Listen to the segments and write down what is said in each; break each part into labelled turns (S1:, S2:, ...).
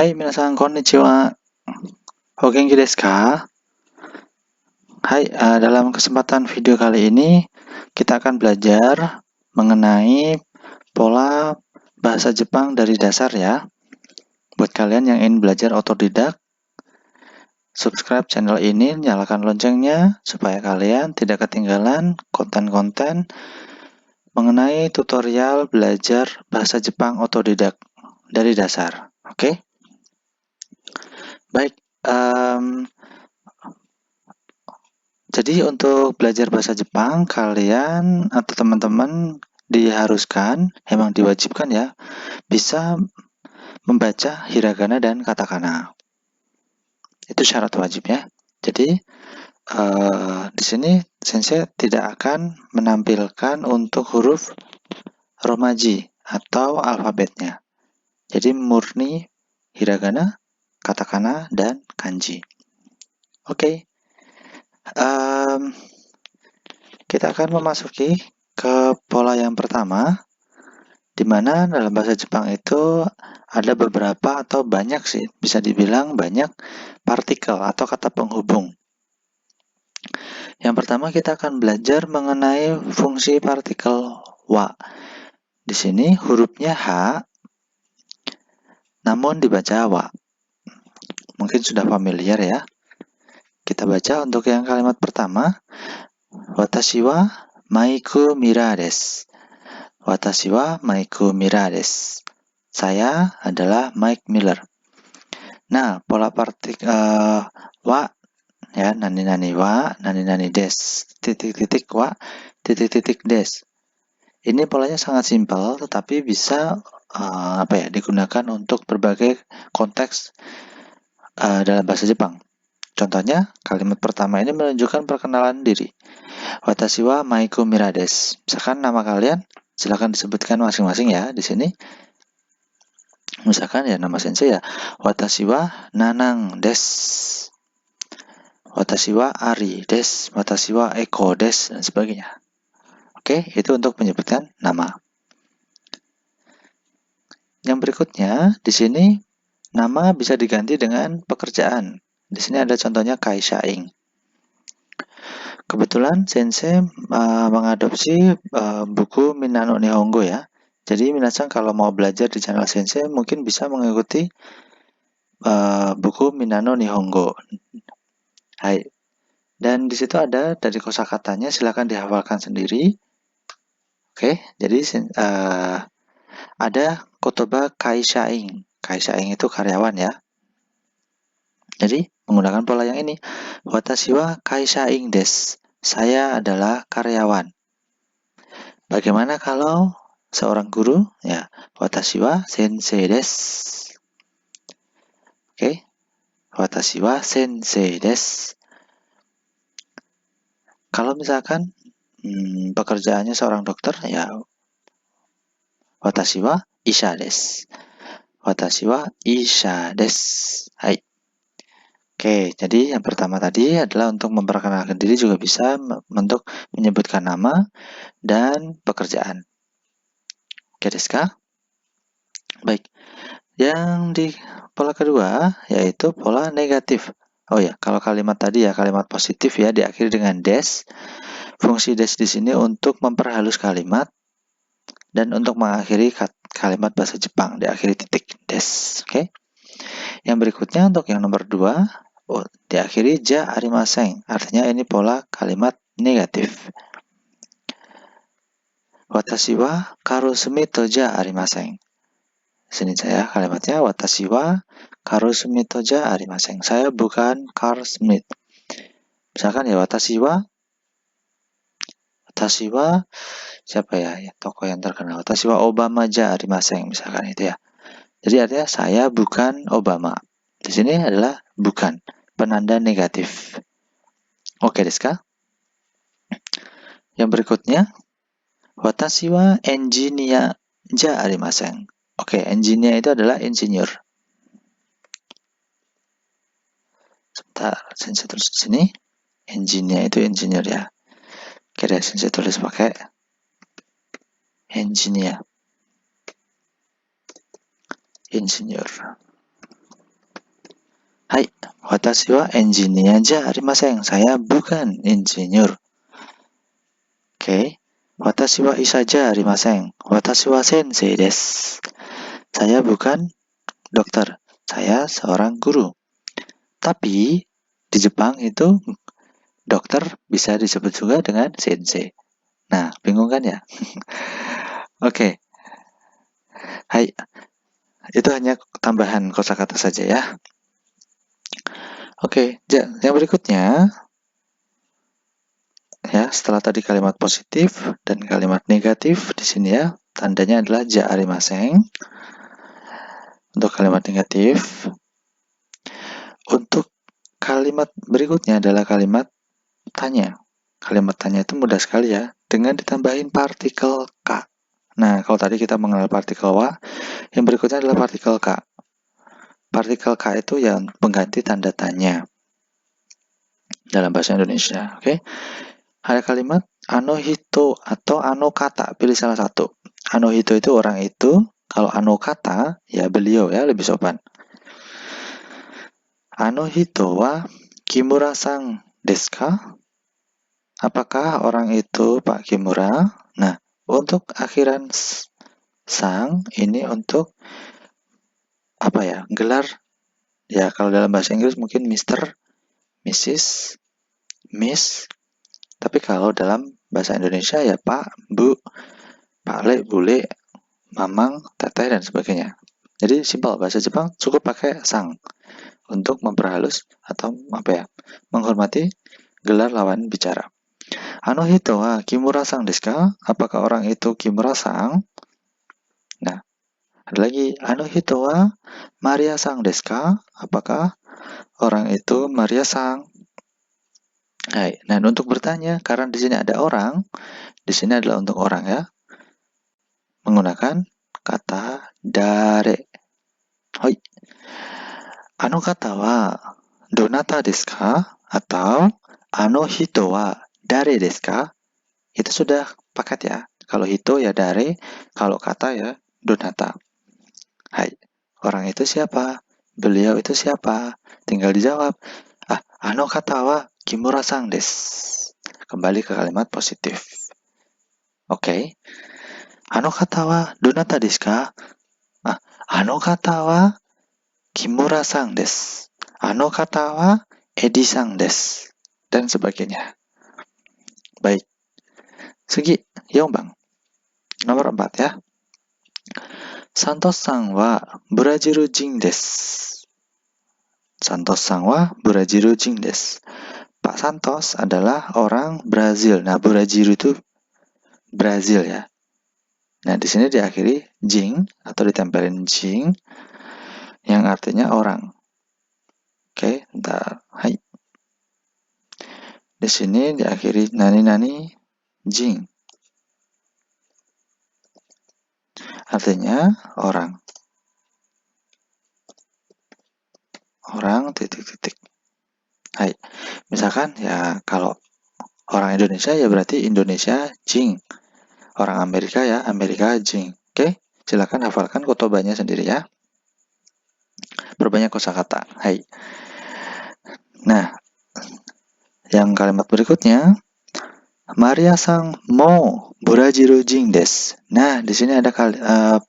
S1: Hai, minasan konnichiwa. O genki desu ka? Hai, dalam kesempatan video kali ini kita akan belajar mengenai pola bahasa Jepang dari dasar ya. Buat kalian yang ingin belajar otodidak, subscribe channel ini, nyalakan loncengnya supaya kalian tidak ketinggalan konten-konten mengenai tutorial belajar bahasa Jepang otodidak dari dasar. Oke? Baik, jadi untuk belajar bahasa Jepang, kalian atau teman-teman diharuskan, emang diwajibkan ya, bisa membaca hiragana dan katakana. Itu syarat wajib ya. Jadi di sini sensei tidak akan menampilkan untuk huruf romaji atau alfabetnya. Jadi murni hiragana, katakana, dan kanji. Oke. Kita akan memasuki ke pola yang pertama, di mana dalam bahasa Jepang itu ada beberapa atau banyak sih, bisa dibilang banyak partikel atau kata penghubung. Yang pertama kita akan belajar mengenai fungsi partikel wa. Di sini hurufnya H, namun dibaca wa. Mungkin sudah familiar ya. Kita baca untuk yang kalimat pertama, watashi wa Maiku Mira desu. Watashi wa Maiku Mira desu. Saya adalah Mike Miller. Nah, pola partikel wa ya, nani wa, nani des, titik-titik wa, titik-titik des. Ini polanya sangat simpel, tetapi bisa digunakan untuk berbagai konteks dalam bahasa Jepang. Contohnya, kalimat pertama ini menunjukkan perkenalan diri. Watashi wa Maiku Mira desu. Misalkan nama kalian, silakan disebutkan masing-masing ya di sini. Misalkan ya nama sensei ya, watashi wa Nanang desu. Watashi wa Ari desu, watashi wa Eko desu, dan sebagainya. Oke, itu untuk menyebutkan nama. Yang berikutnya, di sini nama bisa diganti dengan pekerjaan. Di sini ada contohnya kaishaing. Kebetulan sensei mengadopsi buku Minano Nihongo ya. Jadi minasan kalau mau belajar di channel sensei mungkin bisa mengikuti buku Minano Nihongo. Hai. Dan di situ ada dari kosakatanya, silakan dihafalkan sendiri. Oke, jadi ada kotoba kaishaing. Kaishaing itu karyawan ya. Jadi menggunakan pola yang ini. Watashi wa kaishaing desu. Saya adalah karyawan. Bagaimana kalau seorang guru? Ya, watashi wa sensei desu. Oke. Watashi wa sensei desu. Kalau misalkan pekerjaannya seorang dokter, ya watashi wa isha desu. Watashi wa isha desu. Hai. Oke, jadi yang pertama tadi adalah untuk memperkenalkan diri, juga bisa untuk menyebutkan nama dan pekerjaan. Oke, desu ka? Baik. Yang di pola kedua yaitu pola negatif. Oh ya, kalau kalimat tadi ya kalimat positif ya diakhiri dengan des. Fungsi des di sini untuk memperhalus kalimat dan untuk mengakhiri kalimat bahasa Jepang diakhiri titik des. Oke. Yang berikutnya untuk yang nomor 2, diakhiri ja arimasen. Artinya ini pola kalimat negatif. Watashi wa karusumi to ja arimasen. Sini saya kalimatnya, watashi wa karusumi to ja arimasen. Saya bukan Carl Smith. Misalkan ya watashi wa siapa ya tokoh yang terkenal. Watashi wa Obama ja arimasen, misalkan itu ya. Jadi artinya saya bukan Obama. Di sini adalah bukan, penanda negatif. Oke, desu ka? Yang berikutnya, watashi wa engineer ja arimasen. Oke, engineer itu adalah insinyur. Sebentar, sensei tulis di sini. Engineer itu insinyur ya. Oke deh, sensei tulis pakai engineer. Insinyur. Watashi wa engineer ja arimasen. Saya bukan insinyur. Oke. Watashi wa isa ja arimasen. Watashi wa sensei desu. Saya bukan dokter. Saya seorang guru. Tapi di Jepang itu dokter bisa disebut juga dengan sensei. Nah, bingung kan ya? Oke. Hai. Itu hanya tambahan kosakata saja ya. Oke, yang berikutnya ya, setelah tadi kalimat positif dan kalimat negatif di sini ya, tandanya adalah ja arimasen. Untuk kalimat negatif, untuk kalimat berikutnya adalah kalimat tanya. Kalimat tanya itu mudah sekali ya, dengan ditambahin partikel ka. Nah, kalau tadi kita mengenal partikel wa, yang berikutnya adalah partikel ka. Partikel ka itu yang pengganti tanda tanya dalam bahasa Indonesia. Oke. Ada kalimat anohito atau anokata, pilih salah satu. Anohito itu orang itu, kalau anokata ya beliau ya, lebih sopan. Anohito wa Kimura-san desu ka? Apakah orang itu Pak Kimura? Nah, untuk akhiran sang ini untuk apa ya? Gelar ya, kalau dalam bahasa Inggris mungkin Mr, Mrs, Miss. Tapi kalau dalam bahasa Indonesia ya Pak, Bu, Pak Le, Bule, Mamang, Teteh, dan sebagainya. Jadi simpel, bahasa Jepang cukup pakai sang untuk memperhalus atau apa ya, menghormati gelar lawan bicara. Anohito wa Kimura-san desu ka? Apakah orang itu Kimura-san? Nah, ada lagi. Anohito wa Maria-san desu ka? Apakah orang itu Maria-san? Hai. Nah, untuk bertanya, karena di sini ada orang, di sini adalah untuk orang ya, menggunakan kata dare. Hoi. Ano kata wa donata desu ka? Atau ano hito wa dare desu ka? Itu sudah paket ya. Kalau hito ya dare, kalau kata ya donata. Hai. Orang itu siapa? Beliau itu siapa? Tinggal dijawab. Ano kata wa Kimura-san desu. Kembali ke kalimat positif. Oke. Ano kata wa donata desu ka? Ano kata wa Kimura-san desu. Ano kata wa Edi-san desu. Dan sebagainya. Baik. Sugi, Yongbang. Nomor 4 ya. Santos-san wa Brazilu jin desu. Santos-san wa Brazilu jin desu. Pak Santos adalah orang Brazil. Nah, Brazilu itu Brazil ya. Nah, di sini diakhiri jing atau ditempelin jing yang artinya orang. Oke, bentar. Hai. Di sini diakhiri nani-nani jing. Artinya orang. Orang titik-titik. Hai. Misalkan ya kalau orang Indonesia ya berarti Indonesia jing. Orang Amerika ya Amerika jing. Oke, silakan hafalkan kotobanya sendiri ya. Perbanyak kosakata. Hai. Nah, yang kalimat berikutnya, Maria-san mo Brazilu jin desu. Nah, di sini ada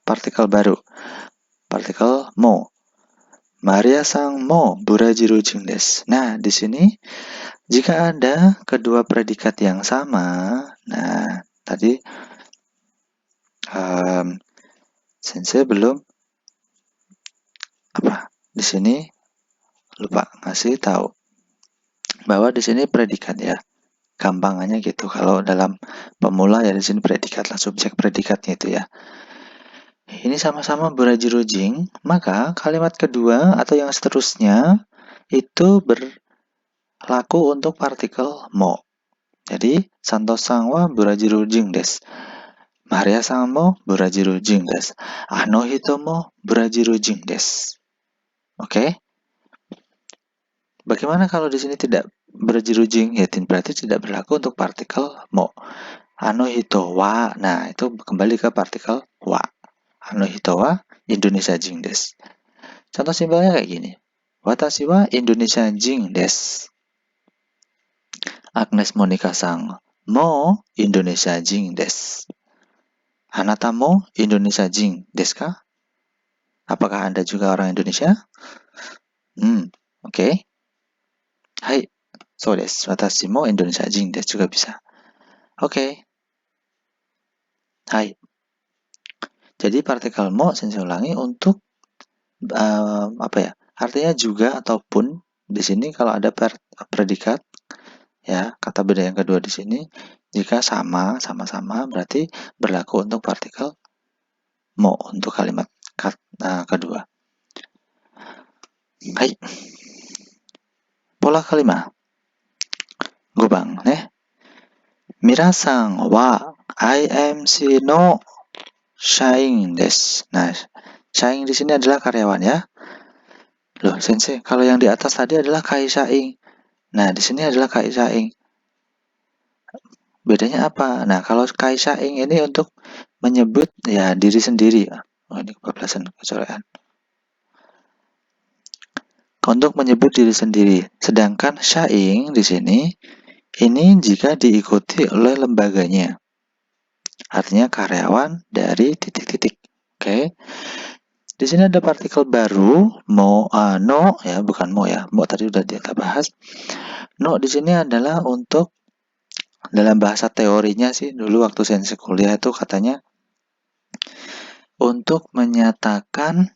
S1: partikel baru. Partikel mo. Maria-san mo Brazilu jin desu. Nah, di sini jika ada kedua predikat yang sama, nah tadi sensei belum apa? Di sini lupa ngasih tahu bahwa di sini predikat ya. Gampangannya gitu. Kalau dalam pemula ya di sini predikat lah, subjek predikatnya itu ya. Ini sama-sama Brazilu jing, maka kalimat kedua atau yang seterusnya itu berlaku untuk partikel mo. Jadi Santos-san wa Brazilu jing desu. Maria-san mo Brazilu jing desu. Ano hito mo Brazilu jing desu. Oke? Bagaimana kalau di sini tidak Brazilu jing? Ya, berarti tidak berlaku untuk partikel mo. Ano hito wa. Nah, itu kembali ke partikel wa. Ano hito wa Indonesia jing desu. Contoh simpelnya kayak gini. Watashi wa Indonesia jin desu. Agnes Monica-sang mo Indonesia jin desu. Anata mo Indonesia jin desu ka? Apakah Anda juga orang Indonesia? Oke. Hai, so desu. Watashi mo Indonesia jin desu juga bisa. Oke. Hai. Jadi partikel mo sensei ulangi untuk artinya juga ataupun di sini kalau ada predikat ya, kata beda yang kedua di sini jika sama-sama berarti berlaku untuk partikel mo untuk kalimat kedua. Hai. Pola kelima. Gobang, Minasan wa IMC no shain desu. Nah, shain di sini adalah karyawan ya. Loh, sensei, kalau yang di atas tadi adalah kaishain. Nah, di sini adalah kaishain. Bedanya apa? Nah, kalau kaishain ini untuk menyebut ya diri sendiri. Oh, ini kebablasan kecorean. Untuk menyebut diri sendiri. Sedangkan shain di sini ini jika diikuti oleh lembaganya. Artinya karyawan dari titik-titik. Oke. Di sini ada partikel baru no ya, bukan mo ya. Mo tadi udah kita bahas. No di sini adalah untuk dalam bahasa teorinya sih dulu waktu sensei kuliah itu katanya untuk menyatakan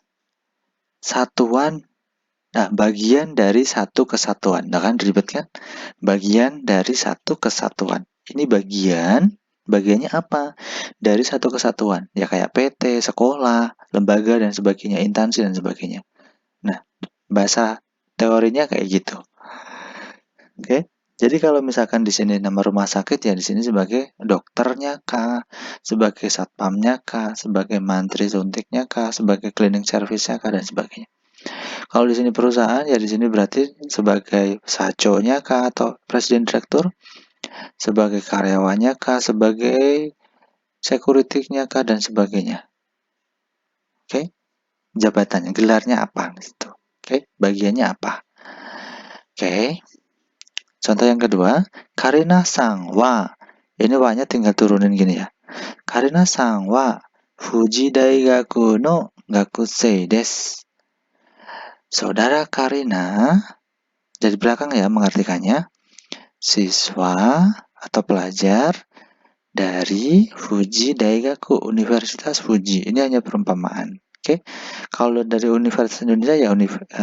S1: satuan, bagian dari satu kesatuan. Nah kan ribet kan? Bagian dari satu kesatuan. Ini bagiannya apa? Dari satu kesatuan. Ya kayak PT, sekolah, lembaga dan sebagainya, instansi dan sebagainya. Nah, bahasa teorinya kayak gitu. Oke. Jadi kalau misalkan di sini nama rumah sakit ya di sini sebagai dokternya kah, sebagai satpamnya kah, sebagai mantri suntiknya kah, sebagai cleaning service-nya kah dan sebagainya. Kalau di sini perusahaan ya di sini berarti sebagai saconya kah atau presiden direktur, sebagai karyawannya kah, sebagai security-nya kah dan sebagainya. Oke. Jabatannya, gelarnya apa gitu. Oke, bagiannya apa? Oke. Contoh yang kedua, Karina-san wa. Ini wa-nya tinggal turunin gini ya. Karina-san wa Fuji Daigaku no gakusei desu. Saudara Karina, dari belakang ya mengartikannya, siswa atau pelajar dari Fuji Daigaku, Universitas Fuji. Ini hanya perumpamaan. Oke. Kalau dari Universitas Indonesia ya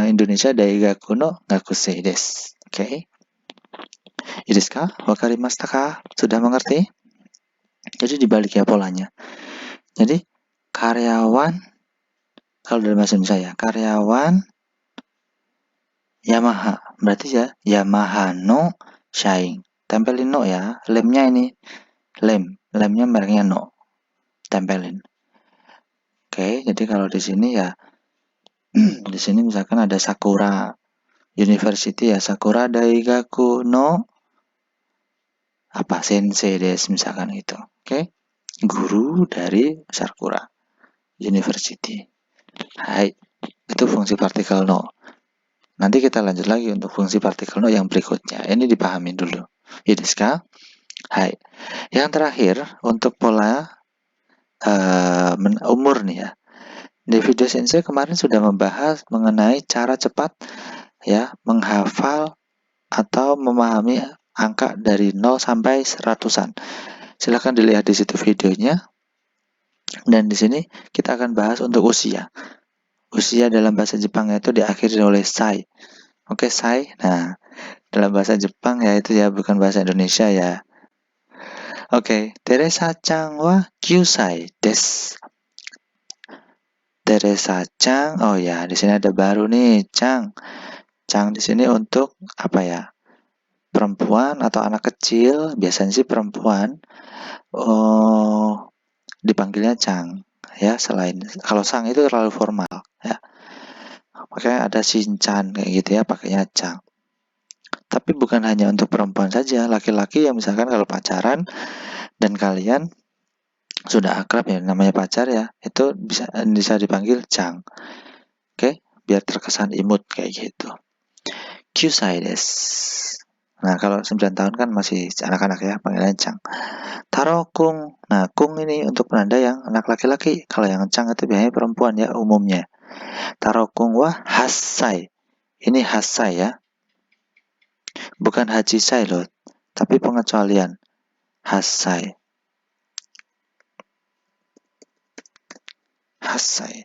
S1: Indonesia Daigaku no gakusei desu. Oke. Desu ka? Wakarimashita ka? Sudah mengerti? Jadi dibalik ya polanya. Jadi karyawan, kalau dalam bahasa Indonesia ya, karyawan Yamaha. Berarti ya Yamaha no shain. Tempelin no ya. Lemnya ini. Lemnya mereknya no. Tempelin. Oke, jadi kalau di sini ya di sini misalkan ada Sakura University ya, Sakura Daigaku no sensei desu misalkan gitu. Oke. Guru dari Sakura University. Hai, itu fungsi partikel no. Nanti kita lanjut lagi untuk fungsi partikel no yang berikutnya. Ini dipahami dulu. Desu ka? Hai. Yang terakhir untuk pola umur nih ya. Di video sensei kemarin sudah membahas mengenai cara cepat ya menghafal atau memahami angka dari 0 sampai 100-an. Silahkan dilihat di situ videonya. Dan di sini kita akan bahas untuk usia. Usia dalam bahasa Jepang itu diakhiri oleh sai. Oke, sai. Nah, dalam bahasa Jepang ya itu ya bukan bahasa Indonesia ya. Oke, Teresa-chan wa 9 sai desu. Teresa-chan, oh ya, di sini ada baru nih, Chang. Chang di sini untuk apa ya? Perempuan atau anak kecil, biasanya sih perempuan. Oh, dipanggilnya Chang ya, selain kalau Sang itu terlalu formal ya. Makanya ada Shinchan kayak gitu ya, pakainya Chang. Tapi bukan hanya untuk perempuan saja, laki-laki yang misalkan kalau pacaran dan kalian sudah akrab ya namanya pacar ya, itu bisa dipanggil Chang. Oke. biar terkesan imut kayak gitu. Kyusai desu. Nah, kalau 9 tahun kan masih anak-anak ya, panggilan Chang. Taro kung. Nah, kung ini untuk penanda yang anak laki-laki. Kalau yang Chang itu biasanya perempuan ya umumnya. Taro kung wa hasai. Ini hasai ya. Bukan hajisai loh, tapi pengecualian. Hasai. Hasai.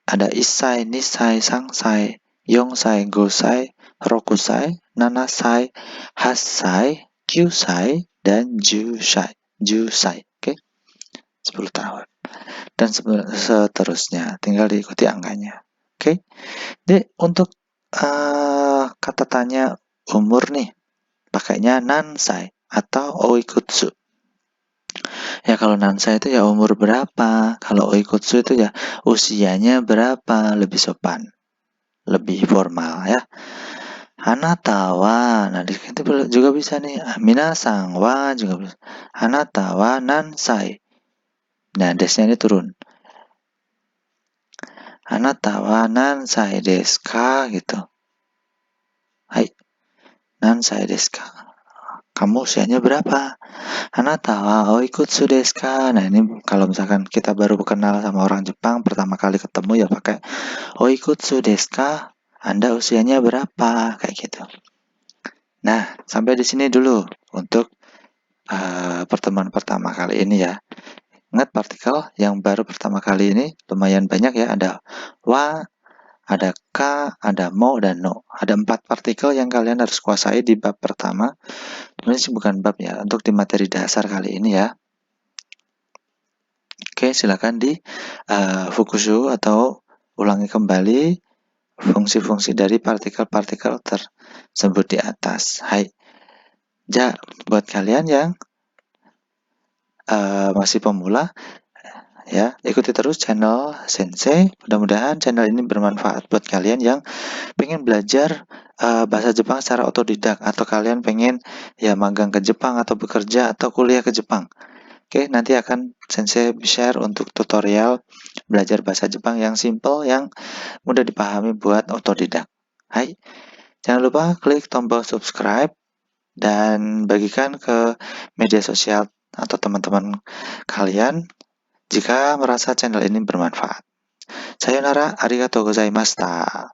S1: Ada isai, nisai, sangsai, yongsai, gosai, rokusai, nanasai, hasai, kyusai, dan jusai. Jusai, oke? 10 tahun. Dan seterusnya, tinggal diikuti angkanya. Oke? Jadi untuk kata tanya umur nih, pakainya nansai atau oikutsu. Ya kalau nansai itu ya umur berapa, kalau oikutsu itu ya usianya berapa, lebih sopan, lebih formal ya. Hanata wa, nah di situ juga bisa nih. Minasang wa juga bisa. Hanata wa nansai. Nah desnya ini turun. Hanata wa nansai desu ka gitu. Hai, nansai desu ka. Kamu usianya berapa? Hanata wa oikutsu desu ka? Nah ini kalau misalkan kita baru kenal sama orang Jepang, pertama kali ketemu ya pakai oikutsu desu ka? Anda usianya berapa? Kayak gitu. Nah, sampai di sini dulu untuk pertemuan pertama kali ini ya. Ingat partikel yang baru pertama kali ini lumayan banyak ya. Ada wa, ada ka, ada mo, dan no. Ada 4 partikel yang kalian harus kuasai di bab pertama. Ini sih bukan bab ya, untuk di materi dasar kali ini ya. Oke, silakan di fukushu atau ulangi kembali fungsi-fungsi dari partikel-partikel tersebut di atas. Hai. Ja, buat kalian yang masih pemula, ya ikuti terus channel Sensei. Mudah-mudahan channel ini bermanfaat buat kalian yang pengen belajar bahasa Jepang secara otodidak, atau kalian pengen ya magang ke Jepang atau bekerja atau kuliah ke Jepang. Oke, nanti akan Sensei share untuk tutorial belajar bahasa Jepang yang simple, yang mudah dipahami buat otodidak. Hai, jangan lupa klik tombol subscribe dan bagikan ke media sosial atau teman-teman kalian jika merasa channel ini bermanfaat. Sayonara, arigatou gozaimashita.